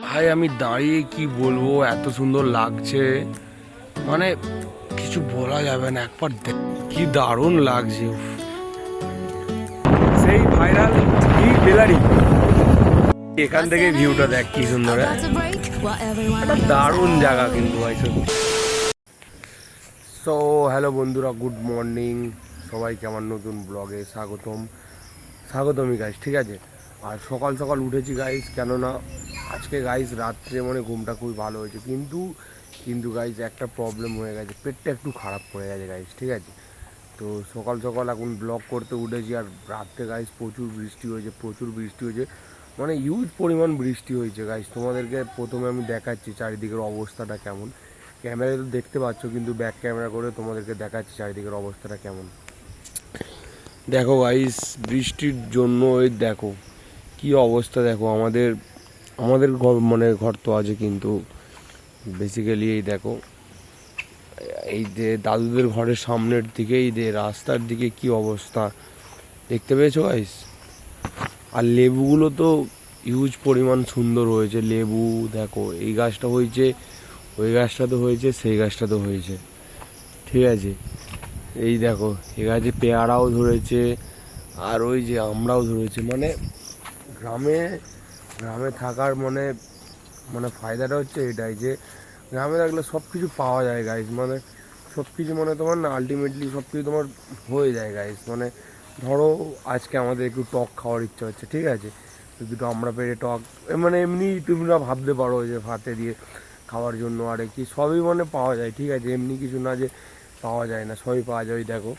ভাই আমি দাঁড়িয়ে কি বলবো, এত সুন্দর লাগছে, মানে কিছু বলা যাবে না। একবার কি দারুণ লাগছে, সেই ভাইরাল বেলারি। এখান থেকে ভিউটা দেখ কি সুন্দর, একটা দারুণ জায়গা কিন্তু ভাই সত্যি। সো হ্যালো বন্ধুরা, গুড মর্নিং সবাইকে আমার নতুন ব্লগে স্বাগতমই গাইস, ঠিক আছে। আর সকাল সকাল উঠেছি গাইস, কেননা আজকে গাইস রাত্রে মানে ঘুমটা খুবই ভালো হয়েছে, কিন্তু গাইস একটা প্রবলেম হয়ে গেছে, পেটটা একটু খারাপ পড়ে গেছে গাইস, ঠিক আছে। তো সকাল সকাল এখন ব্লগ করতে উঠেছি, আর রাত্রে গাইস প্রচুর বৃষ্টি হয়েছে, মানে হিউজ পরিমাণ বৃষ্টি হয়েছে গাইস। তোমাদেরকে প্রথমে আমি দেখাচ্ছি চারিদিকের অবস্থাটা কেমন। ক্যামেরায় তো দেখতে পাচ্ছ, কিন্তু ব্যাক ক্যামেরা করে তোমাদেরকে দেখাচ্ছি চারিদিকের অবস্থাটা কেমন। দেখো গাইস, বৃষ্টির জন্য এই দেখো কি অবস্থা, দেখো আমাদের ঘর, মানে ঘর তো আছে, কিন্তু বেসিক্যালি এই দেখো, এই যে দাদুদের ঘরের সামনের দিকে, এই যে রাস্তার দিকে কি অবস্থা দেখতে পেয়েছো গাইস। আর লেবুগুলো তো হিউজ পরিমাণ সুন্দর হয়েছে, লেবু দেখো, এই গাছটা হয়েছে, ওই গাছটা তো হয়েছে, সেই গাছটা তো হয়েছে, ঠিক আছে। এই দেখো, এ গাছে পেয়ারাও ধরেছে, আর ওই যে আমরাও ধরেছে। মানে গ্রামে গ্রামে থাকার মানে ফায়দাটা হচ্ছে এটাই, যে গ্রামে থাকলে সব কিছু পাওয়া যায় গাইস। মানে সব কিছু, মানে তোমার না আলটিমেটলি সব কিছু তোমার হয়ে যায় গাইস। মানে ধরো আজকে আমাদের একটু টক খাওয়ার ইচ্ছা হচ্ছে, ঠিক আছে, তো দুটো আমরা পেরে টক, মানে এমনি তোমরা ভাবতে পারো যে ভাতে দিয়ে খাওয়ার জন্য আর কি সবই মানে পাওয়া যায়, ঠিক আছে। এমনি কিছু না যে পাওয়া যায় না, সবই পাওয়া যায়। দেখো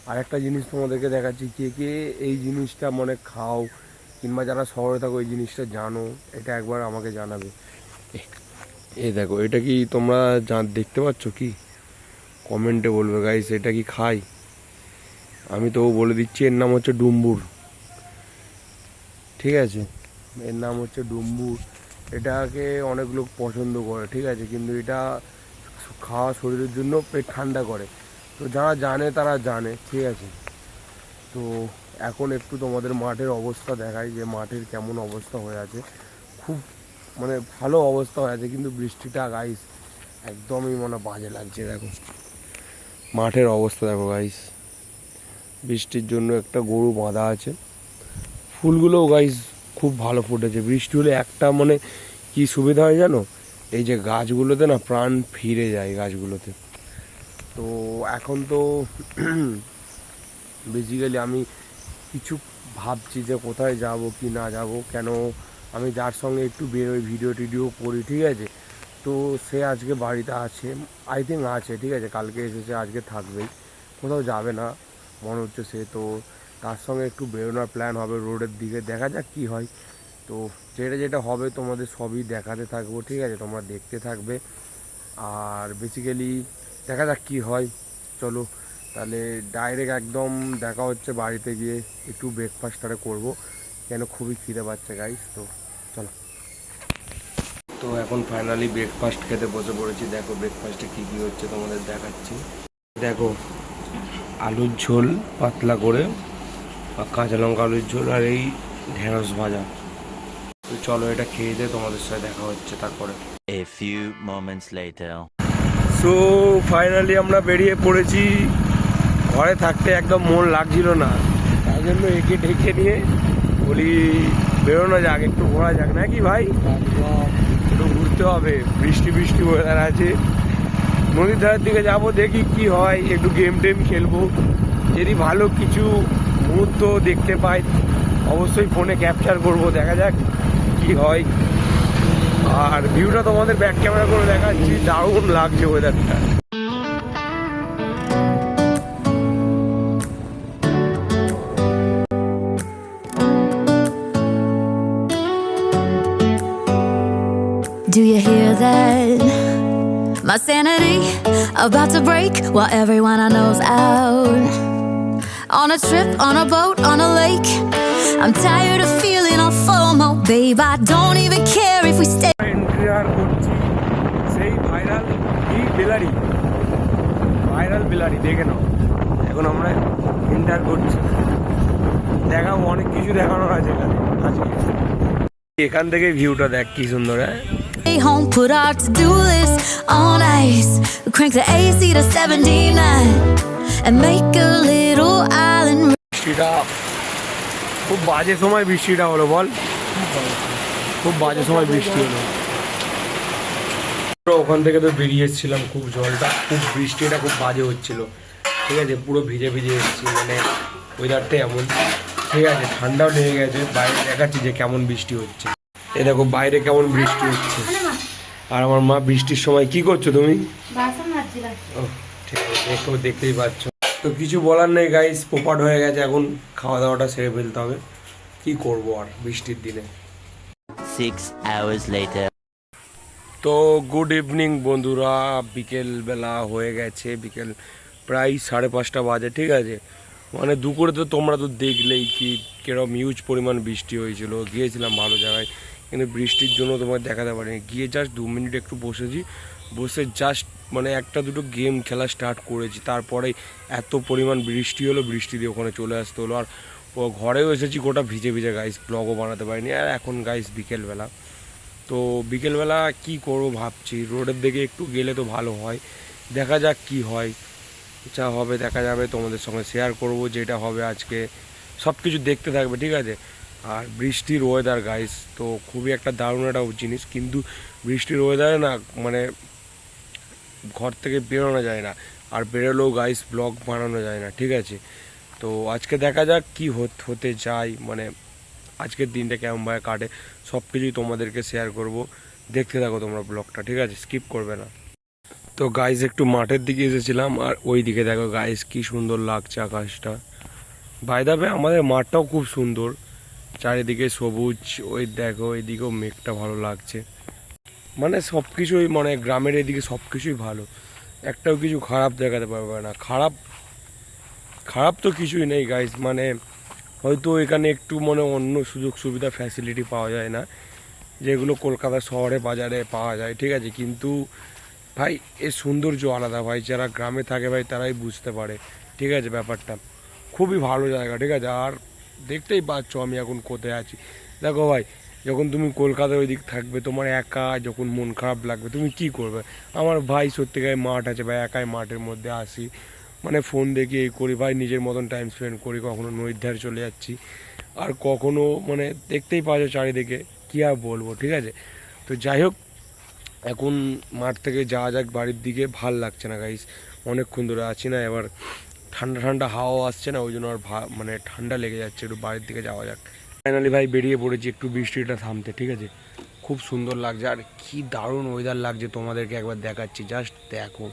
আর একটা জিনিস তোমাদেরকে দেখাচ্ছি, কে কে এই জিনিসটা মানে খাও, কিংবা যারা শহরে থাকো এই জিনিসটা জানো, এটা একবার আমাকে জানাবে। এই দেখো, এটা কি তোমরা দেখতে পাচ্ছ কি? কমেন্টে বলবে গাইস, এটা কি খাই? আমি তো বলে দিচ্ছি, এর নাম হচ্ছে ডুম্বুর, ঠিক আছে। এর নাম হচ্ছে ডুম্বুর। এটাকে অনেক লোক পছন্দ করে, ঠিক আছে, কিন্তু এটা খাওয়া শরীরের জন্য পেট ঠান্ডা করে। তো যারা জানে তারা জানে, ঠিক আছে। তো এখন একটু তোমাদের মাঠের অবস্থা দেখাই, যে মাঠের কেমন অবস্থা হয়ে আছে। খুব মানে ভালো অবস্থা হয়ে আছে, কিন্তু বৃষ্টিটা গাইস একদমই মানে বাজে লাগছে। দেখো মাঠের অবস্থা দেখো গাইস, বৃষ্টির জন্য একটা গরু বাঁধা আছে। ফুলগুলোও গাইস খুব ভালো ফুটেছে। বৃষ্টি হলে একটা মানে কি সুবিধা হয় জানো, এই যে গাছগুলোতে না প্রাণ ফিরে যায় গাছগুলোতে। তো এখন তো বেসিক্যালি আমি কিছু ভাবছি যে কোথায় যাব কি না যাব, কেন আমি যার সঙ্গে একটু বেরোই, ভিডিও টিডিও করি, ঠিক আছে, তো সে আজকে বাড়িতে আছে, আই থিঙ্ক আছে, ঠিক আছে, কালকে এসেছে, আজকে থাকবেই, কোথাও যাবে না মনে হচ্ছে সে। তো তার সঙ্গে একটু বেরোনোর প্ল্যান হবে রোডের দিকে, দেখা যাক কী হয়। তো যেটা যেটা হবে তোমাদের সবই দেখাতে থাকবো, ঠিক আছে, তোমরা দেখতে থাকবে। আর বেসিক্যালি দেখা যাক কী হয়। চলো তাহলে ডাইরেক্ট একদম দেখা হচ্ছে বাড়িতে গিয়ে, একটু ব্রেকফাস্টটা করবো, কেন খুবই খিদে পাচ্ছে গাইস। তো চলো। তো এখন ফাইনালি ব্রেকফাস্ট খেতে বসে পড়েছি। দেখো ব্রেকফাস্টে কী কী হচ্ছে তোমাদের দেখাচ্ছি। দেখো আলুর ঝোল পাতলা করে, আর কাঁচা লঙ্কা আলুর ঝোল, আর এই ঢেঁড়স ভাজা। তো চলো এটা খেয়ে দিয়ে তোমাদের সাথে দেখা হচ্ছে তারপরে। A few moments later. So finally আমরা বেরিয়ে পড়েছি। ঘরে থাকতে একদম মন লাগছিল না, তাই জন্য একে ঢেকে নিয়ে বলি বেরোনো যাক, একটু ঘোরা যাক, নাকি ভাই? একটু ঘুরতে হবে, বৃষ্টি বৃষ্টি ওয়েদার আছে, নদীর ধারের দিকে যাবো, দেখি কি হয়, একটু গেম টেম খেলবো। যদি ভালো কিছু মুহূর্ত দেখতে পাই অবশ্যই ফোনে ক্যাপচার করবো, দেখা যাক কি হয়। আর ভিউটা তোমাদের ব্যাক ক্যামেরা করে দেখাচ্ছি, দারুণ লাগছে ওয়েদারটা। Do you hear that? My sanity about to break while everyone I know's out. On a trip, on a boat, on a lake. I'm tired of feeling all FOMO, babe. I don't even care if we stay. Enter করছি সেই viral Bellary দেখে নাও। এখন আমরা enter করছি, দেখাবো অনেক কিছু দেখানোর আছে এখানে আজকে। এখান থেকে ভিউটা দেখ কি সুন্দর, হ্যাঁ stay home, put our to-do list on ice. Crank the AC to 79 and make a little island. বৃষ্টিটা খুব বাজে সময় বৃষ্টিটা হলো বল, খুব বাজে সময় বৃষ্টি হলো। ওখান থেকে তো বেরিয়ে এসেছিলাম, খুব জলটা খুব বৃষ্টিটা খুব বাজে হচ্ছিল, ঠিক আছে, পুরো ভিজে ভিজে এসেছি, মানে ওয়েদারটা এমন, ঠিক আছে, ঠান্ডাও লেগে গেছে। বাইরে দেখাচ্ছি যে কেমন বৃষ্টি হচ্ছে, এ দেখো বাইরে কেমন বৃষ্টি হচ্ছে। আর আমার মা বৃষ্টির সময় কি করছো তুমি? ও ঠিক আছে, একটু দেখতেই পাচ্ছ। তো কিছু বলার নেই গাইস, পোপাট হয়ে গেছে, এখন খাওয়া দাওয়াটা সেরে ফেলতে হবে, কি করবো আর বৃষ্টির দিনে। 6 hours later. তো গুড ইভিনিং বন্ধুরা, বিকেলবেলা হয়ে গেছে, বিকেল প্রায় 5:30 বাজে, ঠিক আছে। মানে দুপুরে তো তোমরা তো দেখলেই কি কিরকম হিউজ পরিমাণ বৃষ্টি হয়েছিল, গিয়েছিলাম ভালো জায়গায়, কিন্তু বৃষ্টির জন্য তোমার দেখাতে পারিনি। গিয়ে জাস্ট 2 মিনিট একটু বসেছি, বসে জাস্ট মানে একটা দুটো গেম খেলা স্টার্ট করেছি, তারপরে এত পরিমাণ বৃষ্টি হলো, বৃষ্টি দিয়ে ওখানে চলে আসতে হলো। আর ঘরেও এসেছি গোটা ভিজে ভিজে গাইস, ব্লগও বানাতে পারিনি। আর এখন গাইস বিকেলবেলা, তো বিকেলবেলা কি করব ভাবছি, রোডের দিকে একটু গেলে তো ভালো হয়, দেখা যাক কি হয়, যা হবে দেখা যাবে, তোমাদের সঙ্গে শেয়ার করব যেটা হবে আজকে, সব কিছু দেখতে থাকবে, ঠিক আছে। আর বৃষ্টির ওয়েদার গাইস তো খুবই একটা দারুণ একটা জিনিস, কিন্তু বৃষ্টির ওয়েদারে না মানে ঘর থেকে বেরোনো যায় না, আর বেরোলেও গাইস ব্লগ বানানো যায় না, ঠিক আছে। তো আজকে দেখা যাক কি হতে যায়, মানে আজকের দিনটা কেমনভাবে কাটে, সব কিছুই তোমাদেরকে শেয়ার করব, দেখতে থাকো তোমরা ব্লগটা, ঠিক আছে, স্কিপ করবে না। তো গাইস একটু মাঠের দিকে এসেছিলাম, আর ওই দিকে দেখো গাইস কি সুন্দর লাগছে আকাশটা। বাই দ্য ওয়ে আমাদের মাঠটাও খুব সুন্দর, চারিদিকে সবুজ, ওই দেখো এইদিকেও মেঘটা ভালো লাগছে, মানে সব কিছুই, মানে গ্রামের এদিকে সব কিছুই ভালো, একটাও কিছু খারাপ দেখাতে পারবে না। খারাপ তো কিছুই নেই গাইস, মানে হয়তো এখানে একটু মানে অন্য সুযোগ সুবিধা ফ্যাসিলিটি পাওয়া যায় না, যেগুলো কলকাতা শহরে বাজারে পাওয়া যায়, ঠিক আছে, কিন্তু ভাই এর সৌন্দর্য আলাদা ভাই, যারা গ্রামে থাকে ভাই তারাই বুঝতে পারে, ঠিক আছে, ব্যাপারটা খুবই ভালো জায়গা, ঠিক আছে। আর দেখতেই পাচ্ছ আমি এখন কোথায় আছি, দেখো ভাই, যখন তুমি কলকাতার ওই দিক থাকবে, তোমার একা যখন মন খারাপ লাগবে তুমি কি করবে? আমার ভাই সত্যিকার মাঠ আছে ভাই, একাই মাঠের মধ্যে আসি, মানে ফোন দেখি এই করি ভাই, নিজের মতন টাইম স্পেন্ড করি, কখনো নদীর ধারে চলে যাচ্ছি, আর কখনো মানে দেখতেই পাচ্ছ চারিদিকে, কী আর বলবো, ঠিক আছে। তো যাই হোক, এখন মাঠ থেকে যাওয়া যাক বাড়ির দিকে, ভাল লাগছে না গাইস, অনেকক্ষণ ধরে আছি না, এবার ঠান্ডা ঠান্ডা হাওয়া আসছে না, ওই জন্য আর মানে ঠান্ডা লেগে যাচ্ছে, একটু বাড়ির দিকে যাওয়া যাক। ফাইনালি ভাই বেরিয়ে পড়েছি একটু বৃষ্টিটা থামতে, ঠিক আছে, খুব সুন্দর লাগছে, আর কি দারুণ ওয়েদার লাগছে, তোমাদেরকে একবার দেখাচ্ছি, জাস্ট দেখো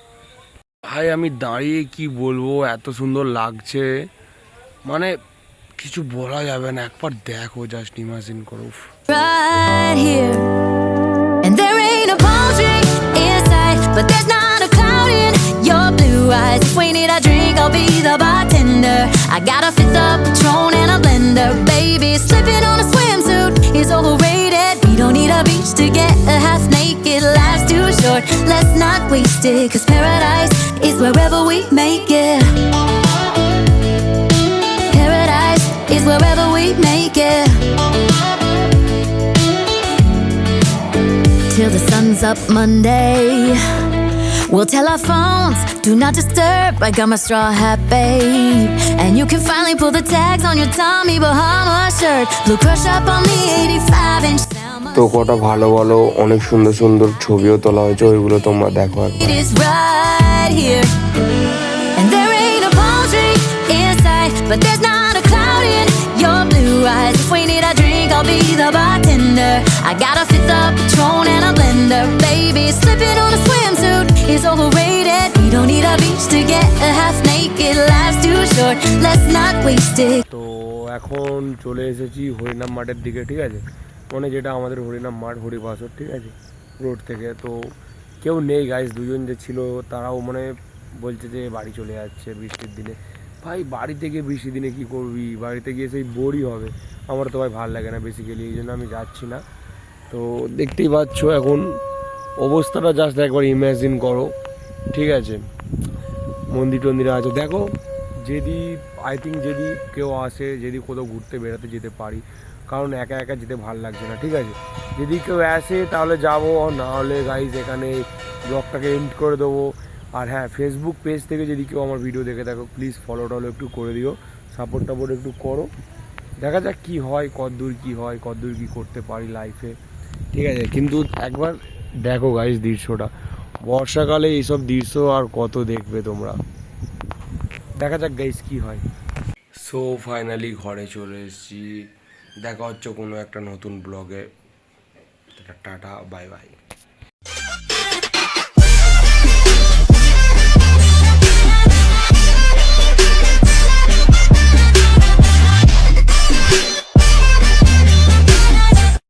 ভাই, আমি দাঁড়িয়ে কি বলবো, এত সুন্দর লাগছে, মানে কিছু বলা যাবে না, একবার দেখো, জাস্ট ইমাজিন করো। Right here, and there ain't a palm tree inside, but there's not a cloud in your blue eyes. If we need a drink, I'll be the bartender. I got a fifth of Patron and a blender. Baby, slipping on a swimsuit is overrated. We don't need a beach to get a half naked. Life's too short, let's not waste it, 'cause paradise is wherever we make it. Paradise is wherever we make it. Till the sun's up Monday, we'll tell our phones, do not disturb. I got my straw hat, babe, and you can finally pull the tags on your Tommy Bahama shirt. Blue crush up on the 85-inch. তো কটা ভালো ভালো অনেক সুন্দর সুন্দর ছবিও তোলা হয়েছে, ওইগুলো তোমরা দেখো একবার। It is right here, and there ain't a palm tree inside, but there's not a cloud in your blue eyes. If we need a drink, I'll be the bartender. I got a fifth of Patron and a blender. Baby, slipping on a swimsuit is overrated. We don't need a beach to get a half naked. Life's too short, let's not waste it. তো এখন চলে এসেছি হরিনাম মাঠের দিকে, ঠিক আছে, মানে যেটা আমাদের হরিনাম মাঠ, হরিবাসর, ঠিক আছে, রোড থেকে। তো কেউ নেই গাইস, দুজন যে ছিল তারাও মানে বলছে যে বাড়ি চলে যাচ্ছে বৃষ্টির দিনে। ভাই বাড়িতে গিয়ে বৃষ্টির দিনে কী করবি, বাড়িতে গিয়ে সেই বোরই হবে, আমার তো ভাই ভালো লাগে না বেসিক্যালি, এই জন্য আমি যাচ্ছি না। তো দেখতেই পাচ্ছ এখন অবস্থাটা, জাস্ট একবার ইমাজিন করো, ঠিক আছে, মন্দির টন্দিরে আছে দেখো, যদি আই থিঙ্ক যদি কেউ আসে, যদি কোথাও ঘুরতে বেড়াতে যেতে পারি, কারণ একা একা যেতে ভালো লাগছে না, ঠিক আছে? যদি কেউ আসে তাহলে যাবো, না হলে গাইজ এখানে ব্লগটাকে এন্ড করে দেবো। আর হ্যাঁ, ফেসবুক পেজ থেকে যদি কেউ আমার ভিডিও দেখে থাকো প্লিজ ফলো টলো একটু করে দিও, সাপোর্ট টাপোর্ট একটু করো। দেখা যাক কী হয়, কতদূর কী হয়, কতদূর কী করতে পারি লাইফে, ঠিক আছে? কিন্তু একবার দেখো গাইজ দৃশ্যটা, বর্ষাকালে এইসব দৃশ্য আর কত দেখবে তোমরা। দেখা যাক গাইজ কী হয়। সো ফাইনালি ঘরে চলে এসেছি, দেখা হচ্ছে কোনো একটা নতুন ব্লগে। Tata, bye bye.